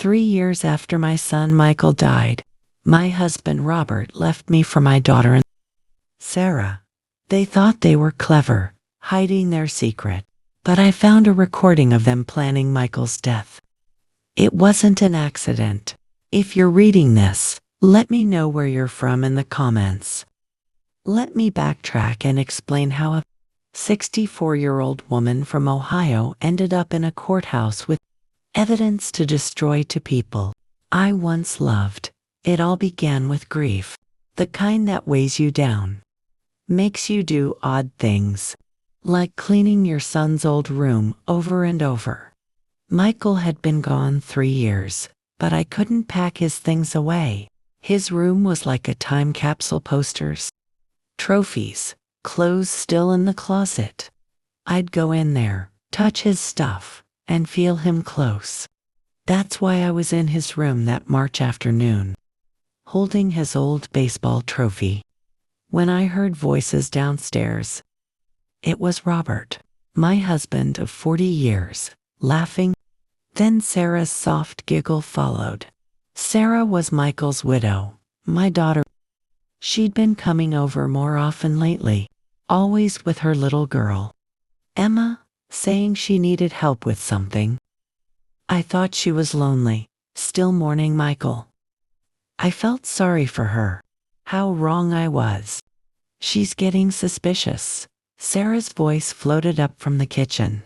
3 years after my son Michael died, my husband Robert left me for my daughter and Sarah. They thought they were clever, hiding their secret, but I found a recording of them planning Michael's death. It wasn't an accident. If you're reading this, let me know where you're from in the comments. Let me backtrack and explain how a 64-year-old woman from Ohio ended up in a courthouse with evidence to destroy to people I once loved. It all began with grief, the kind that weighs you down, makes you do odd things, like cleaning your son's old room over and over. Michael had been gone 3 years, but I couldn't pack his things away. His room was like a time capsule: posters, trophies, clothes still in the closet. I'd go in there, touch his stuff, and feel him close. That's why I was in his room that March afternoon, holding his old baseball trophy, when I heard voices downstairs. It was Robert, my husband of 40 years, laughing. Then Sarah's soft giggle followed. Sarah was Michael's widow, my daughter. She'd been coming over more often lately, always with her little girl, Emma, saying she needed help with something. I thought she was lonely, still mourning Michael. I felt sorry for her. How wrong I was. She's getting suspicious. Sarah's voice floated up from the kitchen,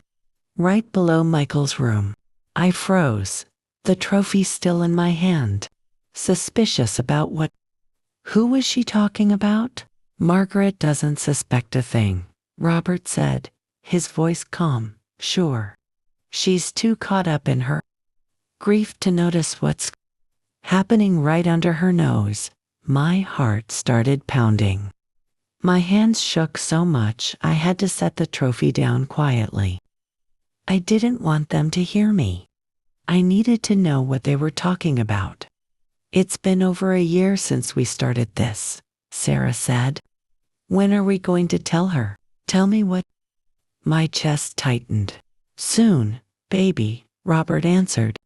right below Michael's room. I froze, the trophy still in my hand. Suspicious about what? Who was she talking about? Margaret doesn't suspect a thing, Robert said, his voice calm. Sure. She's too caught up in her grief to notice what's happening right under her nose. My heart started pounding. My hands shook so much I had to set the trophy down quietly. I didn't want them to hear me. I needed to know what they were talking about. It's been over a year since we started this, Sarah said. When are we going to tell her? Tell me what? My chest tightened. Soon, baby, Robert answered.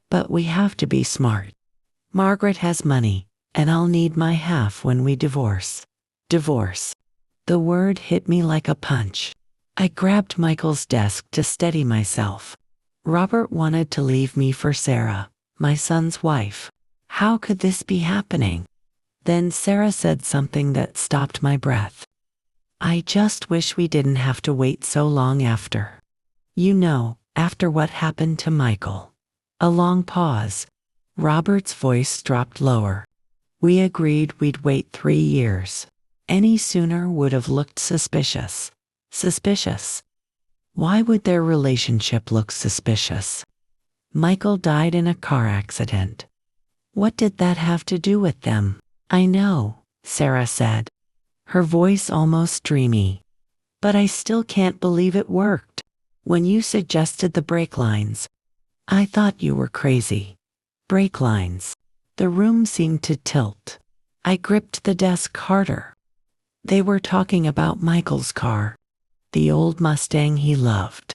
But we have to be smart. Margaret has money, and I'll need my half when we divorce. Divorce. The word hit me like a punch. I grabbed Michael's desk to steady myself. Robert wanted to leave me for Sarah, my son's wife. How could this be happening? Then Sarah said something that stopped my breath. I just wish we didn't have to wait so long after. You know, after what happened to Michael. A long pause. Robert's voice dropped lower. We agreed we'd wait 3 years. Any sooner would have looked suspicious. Suspicious. Why would their relationship look suspicious? Michael died in a car accident. What did that have to do with them? I know, Sarah said, her voice almost dreamy. But I still can't believe it worked. When you suggested the brake lines, I thought you were crazy. Brake lines. The room seemed to tilt. I gripped the desk harder. They were talking about Michael's car, the old Mustang he loved.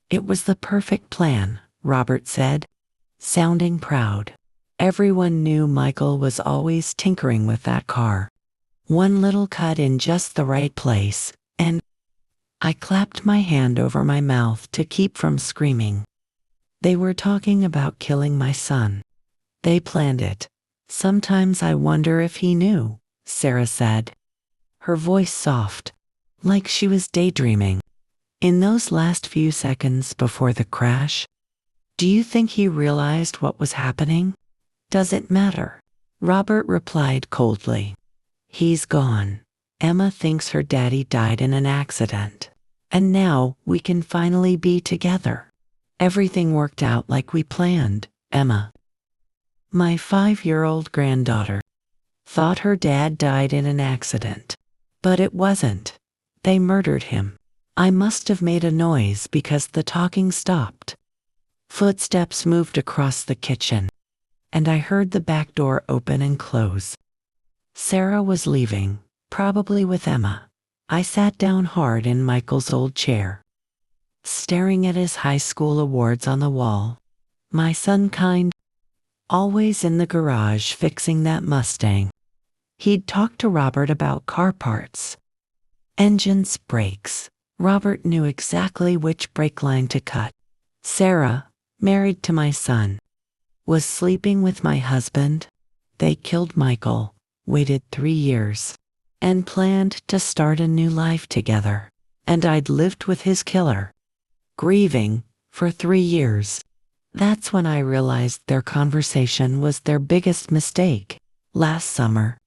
It was the perfect plan, Robert said, sounding proud. Everyone knew Michael was always tinkering with that car. One little cut in just the right place, and I clapped my hand over my mouth to keep from screaming. They were talking about killing my son. They planned it. Sometimes I wonder if he knew, Sarah said, her voice soft, like she was daydreaming. In those last few seconds before the crash, do you think he realized what was happening? Does it matter? Robert replied coldly. He's gone. Emma thinks her daddy died in an accident. And now we can finally be together. Everything worked out like we planned, Emma, my 5-year-old granddaughter, thought her dad died in an accident. But it wasn't. They murdered him. I must have made a noise because the talking stopped. Footsteps moved across the kitchen, and I heard the back door open and close. Sarah was leaving, probably with Emma. I sat down hard in Michael's old chair, staring at his high school awards on the wall. My son kind. always in the garage fixing that Mustang. He'd talk to Robert about car parts, engines, brakes. Robert knew exactly which brake line to cut. Sarah, married to my son, was sleeping with my husband. They killed Michael, waited 3 years, and planned to start a new life together. And I'd lived with his killer, grieving, for 3 years. That's when I realized their conversation was their biggest mistake. Last summer,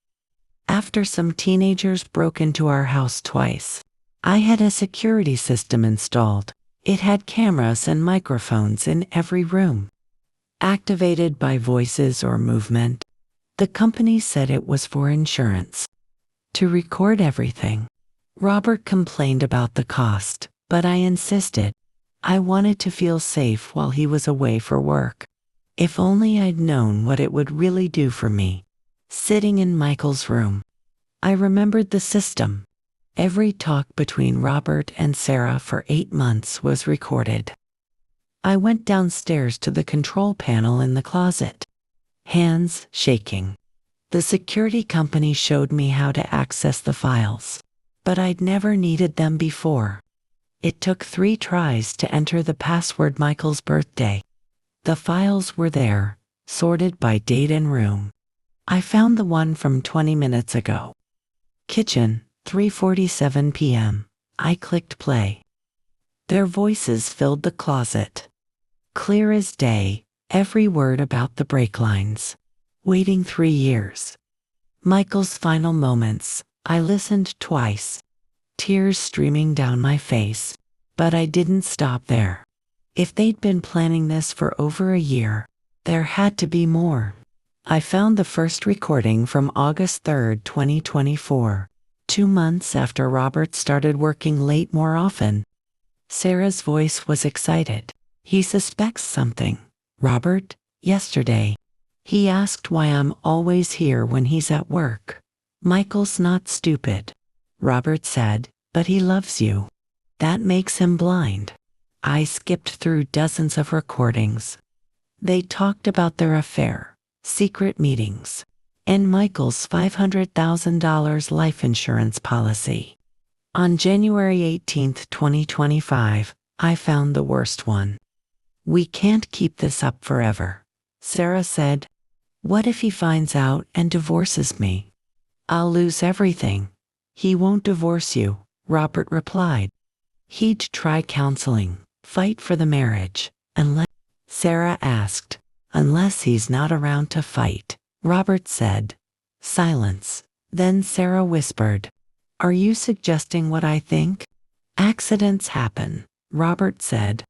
after some teenagers broke into our house twice, I had a security system installed. It had cameras and microphones in every room, activated by voices or movement. The company said it was for insurance, to record everything. Robert complained about the cost, but I insisted. I wanted to feel safe while he was away for work. If only I'd known what it would really do for me. Sitting in Michael's room, I remembered the system. Every talk between Robert and Sarah for 8 months was recorded. I went downstairs to the control panel in the closet, hands shaking. The security company showed me how to access the files, but I'd never needed them before. It took 3 tries to enter the password Michael's birthday. The files were there, sorted by date and room. I found the one from 20 minutes ago. Kitchen, 3:47 p.m. I clicked play. Their voices filled the closet. Clear as day, every word about the brake lines. Waiting 3 years. Michael's final moments. I listened twice, tears streaming down my face. But I didn't stop there. If they'd been planning this for over a year, there had to be more. I found the first recording from August 3, 2024, 2 months after Robert started working late more often. Sarah's voice was excited. He suspects something. Robert, yesterday, he asked why I'm always here when he's at work. Michael's not stupid, Robert said, but he loves you. That makes him blind. I skipped through dozens of recordings. They talked about their affair, secret meetings, and Michael's $500,000 life insurance policy. On January 18, 2025, I found the worst one. We can't keep this up forever, Sarah said. What if he finds out and divorces me? I'll lose everything. He won't divorce you, Robert replied. He'd try counseling, fight for the marriage, unless, Sarah asked, unless he's not around to fight, Robert said. Silence. Then Sarah whispered, are you suggesting what I think? Accidents happen, Robert said,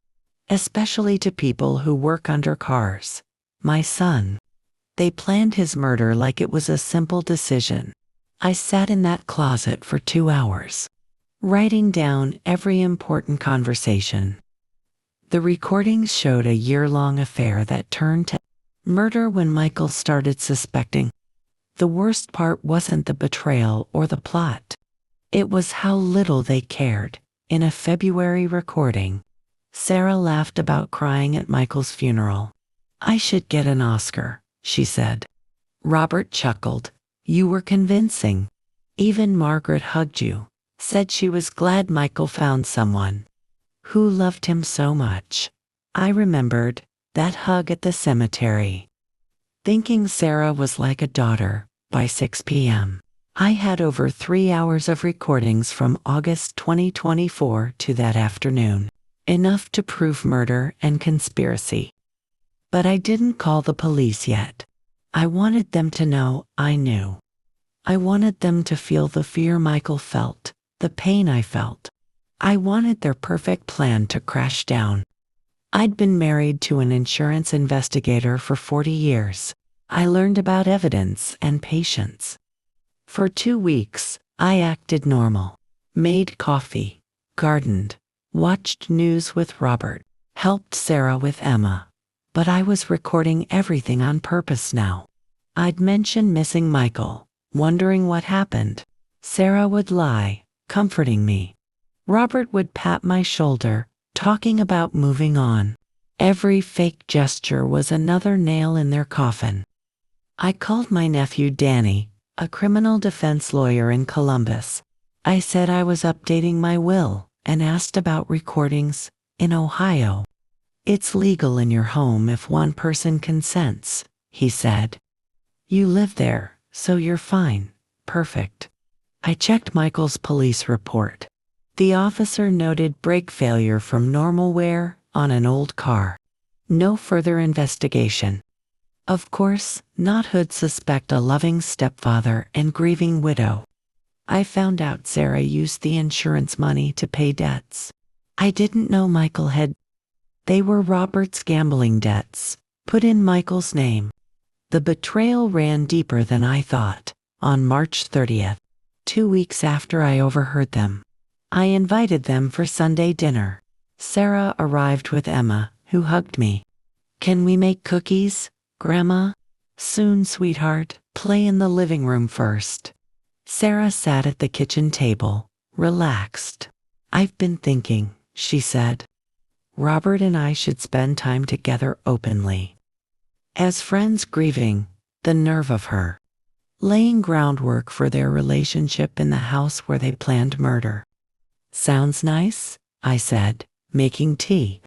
especially to people who work under cars. My son. They planned his murder like it was a simple decision. I sat in that closet for 2 hours, writing down every important conversation. The recordings showed a year-long affair that turned to murder when Michael started suspecting. The worst part wasn't the betrayal or the plot. It was how little they cared. In a February recording, Sarah laughed about crying at Michael's funeral. I should get an Oscar, she said. Robert chuckled. You were convincing. Even Margaret hugged you, said she was glad Michael found someone who loved him so much. I remembered that hug at the cemetery, thinking Sarah was like a daughter. By 6 p.m., I had over 3 hours of recordings from August 2024 to that afternoon, enough to prove murder and conspiracy. But I didn't call the police yet. I wanted them to know I knew. I wanted them to feel the fear Michael felt, the pain I felt. I wanted their perfect plan to crash down. I'd been married to an insurance investigator for 40 years. I learned about evidence and patience. For 2 weeks, I acted normal, made coffee, gardened, watched news with Robert, helped Sarah with Emma. But I was recording everything on purpose now. I'd mention missing Michael, wondering what happened. Sarah would lie, comforting me. Robert would pat my shoulder, talking about moving on. Every fake gesture was another nail in their coffin. I called my nephew Danny, a criminal defense lawyer in Columbus. I said I was updating my will and asked about recordings in Ohio. It's legal in your home if one person consents, he said. You live there, so you're fine. Perfect. I checked Michael's police report. The officer noted brake failure from normal wear on an old car. No further investigation. Of course, not Hood suspect a loving stepfather and grieving widow. I found out Sarah used the insurance money to pay debts. I didn't know Michael had. They were Robert's gambling debts, put in Michael's name. The betrayal ran deeper than I thought. On March 30th, 2 weeks after I overheard them, I invited them for Sunday dinner. Sarah arrived with Emma, who hugged me. Can we make cookies, Grandma? Soon, sweetheart. Play in the living room first. Sarah sat at the kitchen table, relaxed. I've been thinking, she said. Robert and I should spend time together openly. As friends grieving, the nerve of her. Laying groundwork for their relationship in the house where they planned murder. Sounds nice, I said, making tea.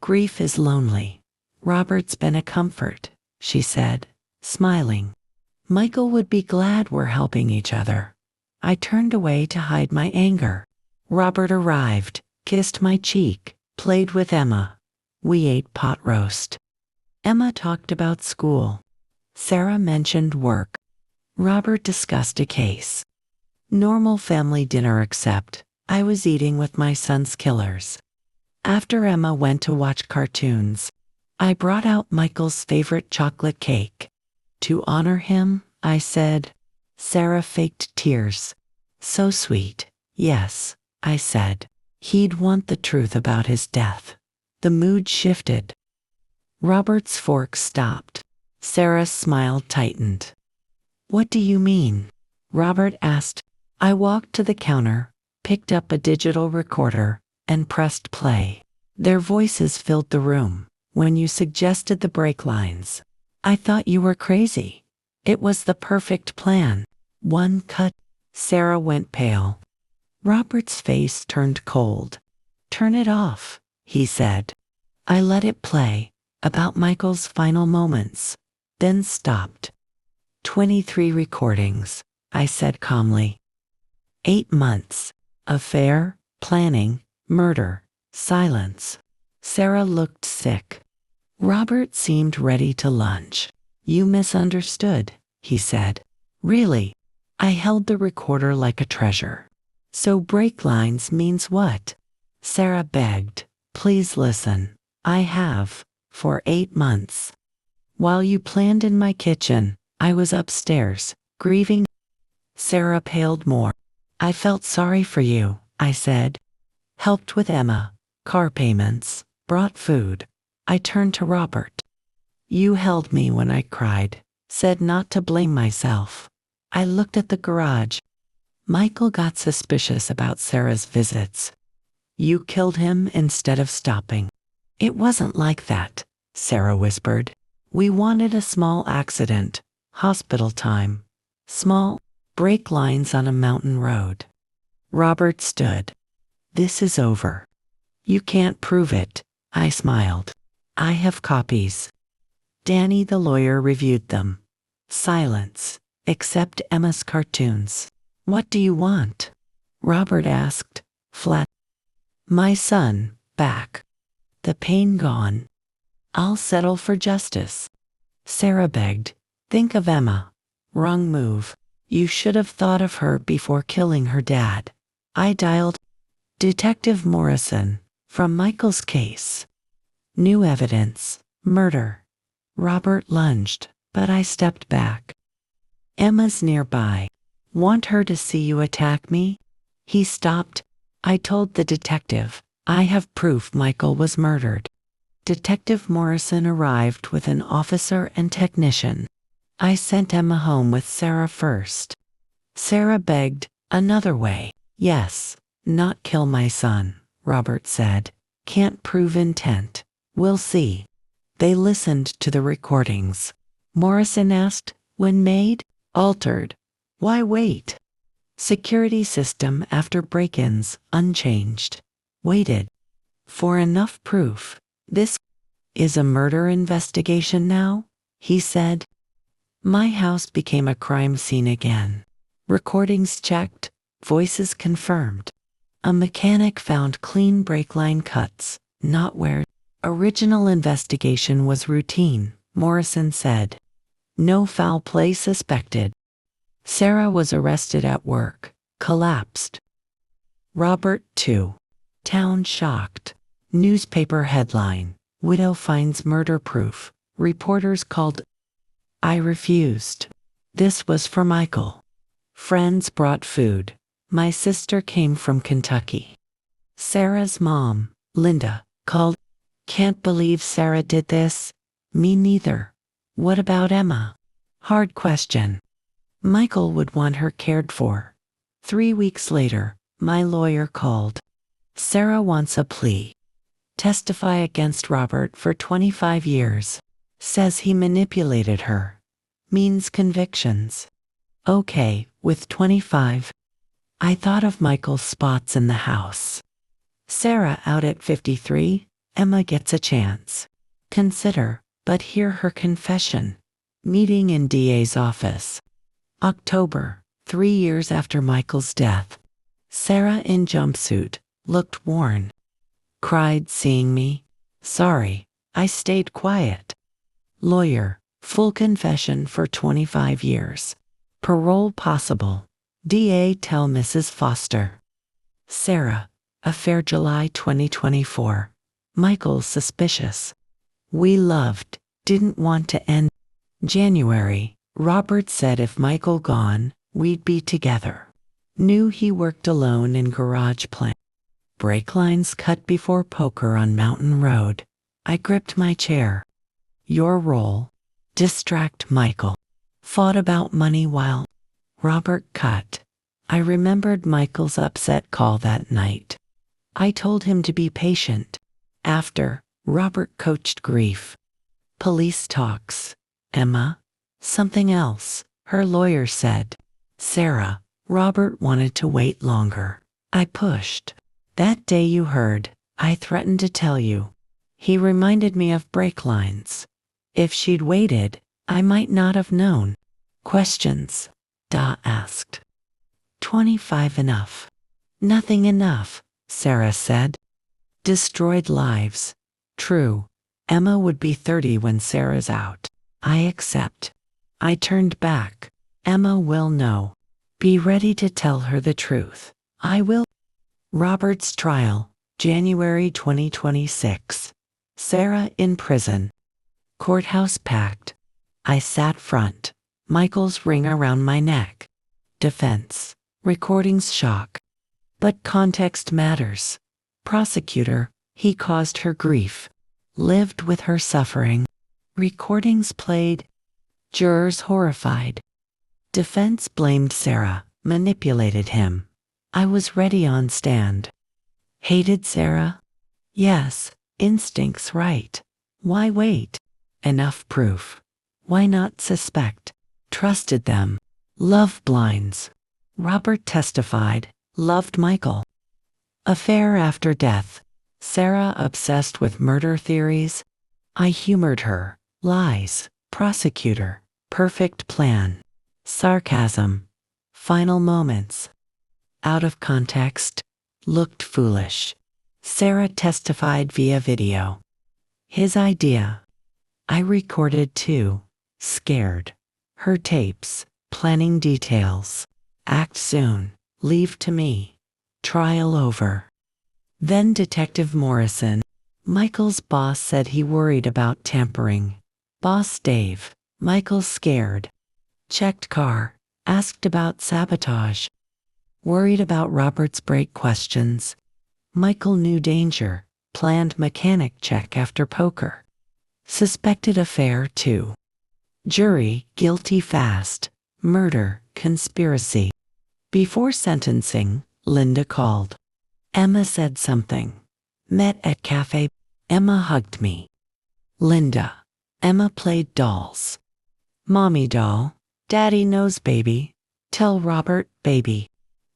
Grief is lonely. Robert's been a comfort, she said, smiling. Michael would be glad we're helping each other. I turned away to hide my anger. Robert arrived, kissed my cheek, played with Emma. We ate pot roast. Emma talked about school. Sarah mentioned work. Robert discussed a case. Normal family dinner except I was eating with my son's killers. After Emma went to watch cartoons, I brought out Michael's favorite chocolate cake. To honor him, I said. Sarah faked tears. So sweet. Yes, I said. He'd want the truth about his death. The mood shifted. Robert's fork stopped. Sarah's smile tightened. What do you mean? Robert asked. I walked to the counter, picked up a digital recorder, and pressed play. Their voices filled the room. When you suggested the break lines, I thought you were crazy. It was the perfect plan. One cut. Sarah went pale. Robert's face turned cold. Turn it off, he said. I let it play, about Michael's final moments, then stopped. 23 recordings, I said calmly. 8 months. Affair, planning, murder, silence. Sarah looked sick. Robert seemed ready to lunch. You misunderstood, he said. Really? I held the recorder like a treasure. So break lines means what? Sarah begged. Please listen. I have, for 8 months. While you planned in my kitchen, I was upstairs, grieving. Sarah paled more. I felt sorry for you, I said. Helped with Emma, car payments, brought food. I turned to Robert. You held me when I cried, said not to blame myself. I looked at the garage. Michael got suspicious about Sarah's visits. You killed him instead of stopping. It wasn't like that, Sarah whispered. We wanted a small accident, hospital time, small brake lines on a mountain road. Robert stood. This is over. You can't prove it, I smiled. I have copies. Danny the lawyer reviewed them. Silence, except Emma's cartoons. What do you want? Robert asked, flat. My son, back. The pain gone. I'll settle for justice. Sarah begged. Think of Emma. Wrong move. You should have thought of her before killing her dad. I dialed Detective Morrison from Michael's case. New evidence. Murder. Robert lunged, but I stepped back. Emma's nearby. Want her to see you attack me? He stopped. I told the detective, I have proof Michael was murdered. Detective Morrison arrived with an officer and technician. I sent Emma home with Sarah first. Sarah begged, another way. Yes, not kill my son, Robert said. Can't prove intent. We'll see. They listened to the recordings. Morrison asked, when made? Altered. Why wait? Security system after break-ins, unchanged. Waited. For enough proof. This is a murder investigation now, he said. My house became a crime scene again. Recordings checked, voices confirmed. A mechanic found clean brake line cuts, not where. Original investigation was routine, Morrison said. No foul play suspected. Sarah was arrested at work, collapsed. Robert, too. Town shocked. Newspaper headline, widow finds murder proof. Reporters called. I refused. This was for Michael. Friends brought food. My sister came from Kentucky. Sarah's mom, Linda, called. Can't believe Sarah did this. Me neither. What about Emma? Hard question. Michael would want her cared for. 3 weeks later, my lawyer called. Sarah wants a plea. Testify against Robert for 25 years. Says he manipulated her. Means convictions. Okay, with 25. I thought of Michael's spots in the house. Sarah out at 53, Emma gets a chance. Consider, but hear her confession. Meeting in DA's office. October, 3 years after Michael's death. Sarah in jumpsuit, looked worn. Cried seeing me. Sorry, I stayed quiet. Lawyer, full confession for 25 years. Parole possible. DA tell Mrs. Foster. Sarah, affair July 2024. Michael suspicious. We loved, didn't want to end. January, Robert said if Michael gone, we'd be together. Knew he worked alone in garage plant. Brake lines cut before poker on Mountain Road. I gripped my chair. Your role? Distract Michael. Fought about money while Robert cut. I remembered Michael's upset call that night. I told him to be patient. After, Robert coached grief. Police talks. Emma? Something else, her lawyer said. Sarah, Robert wanted to wait longer. I pushed. That day you heard, I threatened to tell you. He reminded me of brake lines. If she'd waited, I might not have known. Questions? Da asked. 25 enough. Nothing enough, Sarah said. Destroyed lives. True. Emma would be 30 when Sarah's out. I accept. I turned back. Emma will know. Be ready to tell her the truth. I will. Robert's trial, January 2026. Sarah in prison. Courthouse packed. I sat front. Michael's ring around my neck. Defense. Recordings shock. But context matters. Prosecutor, he caused her grief. Lived with her suffering. Recordings played. Jurors horrified. Defense blamed Sarah, manipulated him. I was ready on stand. Hated Sarah? Yes, instincts right. Why wait? Enough proof. Why not suspect? Trusted them. Love blinds. Robert testified, loved Michael. Affair after death. Sarah obsessed with murder theories. I humored her. Lies. Prosecutor. Perfect plan. Sarcasm. Final moments. Out of context. Looked foolish. Sarah testified via video. His idea. I recorded too. Scared. Her tapes. Planning details. Act soon. Leave to me. Trial over. Then Detective Morrison. Michael's boss said he worried about tampering. Boss Dave. Michael scared. Checked car. Asked about sabotage. Worried about Robert's brake questions. Michael knew danger. Planned mechanic check after poker. Suspected affair too. Jury, guilty fast. Murder, conspiracy. Before sentencing, Linda called. Emma said something. Met at cafe. Emma hugged me. Linda. Emma played dolls. Mommy doll. Daddy knows baby. Tell Robert baby.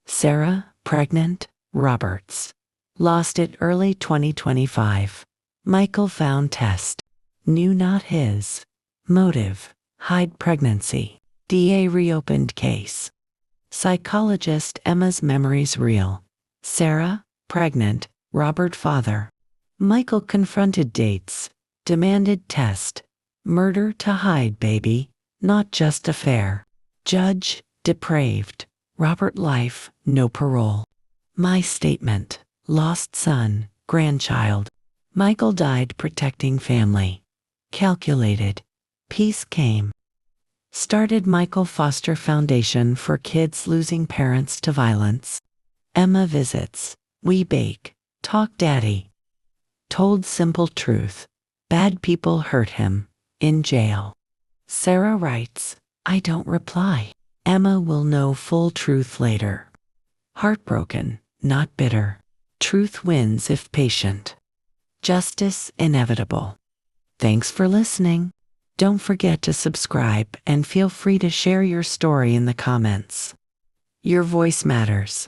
Sarah, pregnant, Roberts. Lost it early 2025. Michael found test. Knew not his. Motive, hide pregnancy. DA reopened case. Psychologist Emma's memories real. Sarah, pregnant, Robert father. Michael confronted dates. Demanded test. Murder to hide baby, not just affair. Judge, depraved. Robert life, no parole. My statement, lost son, grandchild. Michael died protecting family. Calculated. Peace came. Started Michael Foster Foundation for kids losing parents to violence. Emma visits. We bake. Talk daddy. Told simple truth. Bad people hurt him. In jail. Sarah writes, I don't reply. Emma will know full truth later. Heartbroken, not bitter. Truth wins if patient. Justice inevitable. Thanks for listening. Don't forget to subscribe and feel free to share your story in the comments. Your voice matters.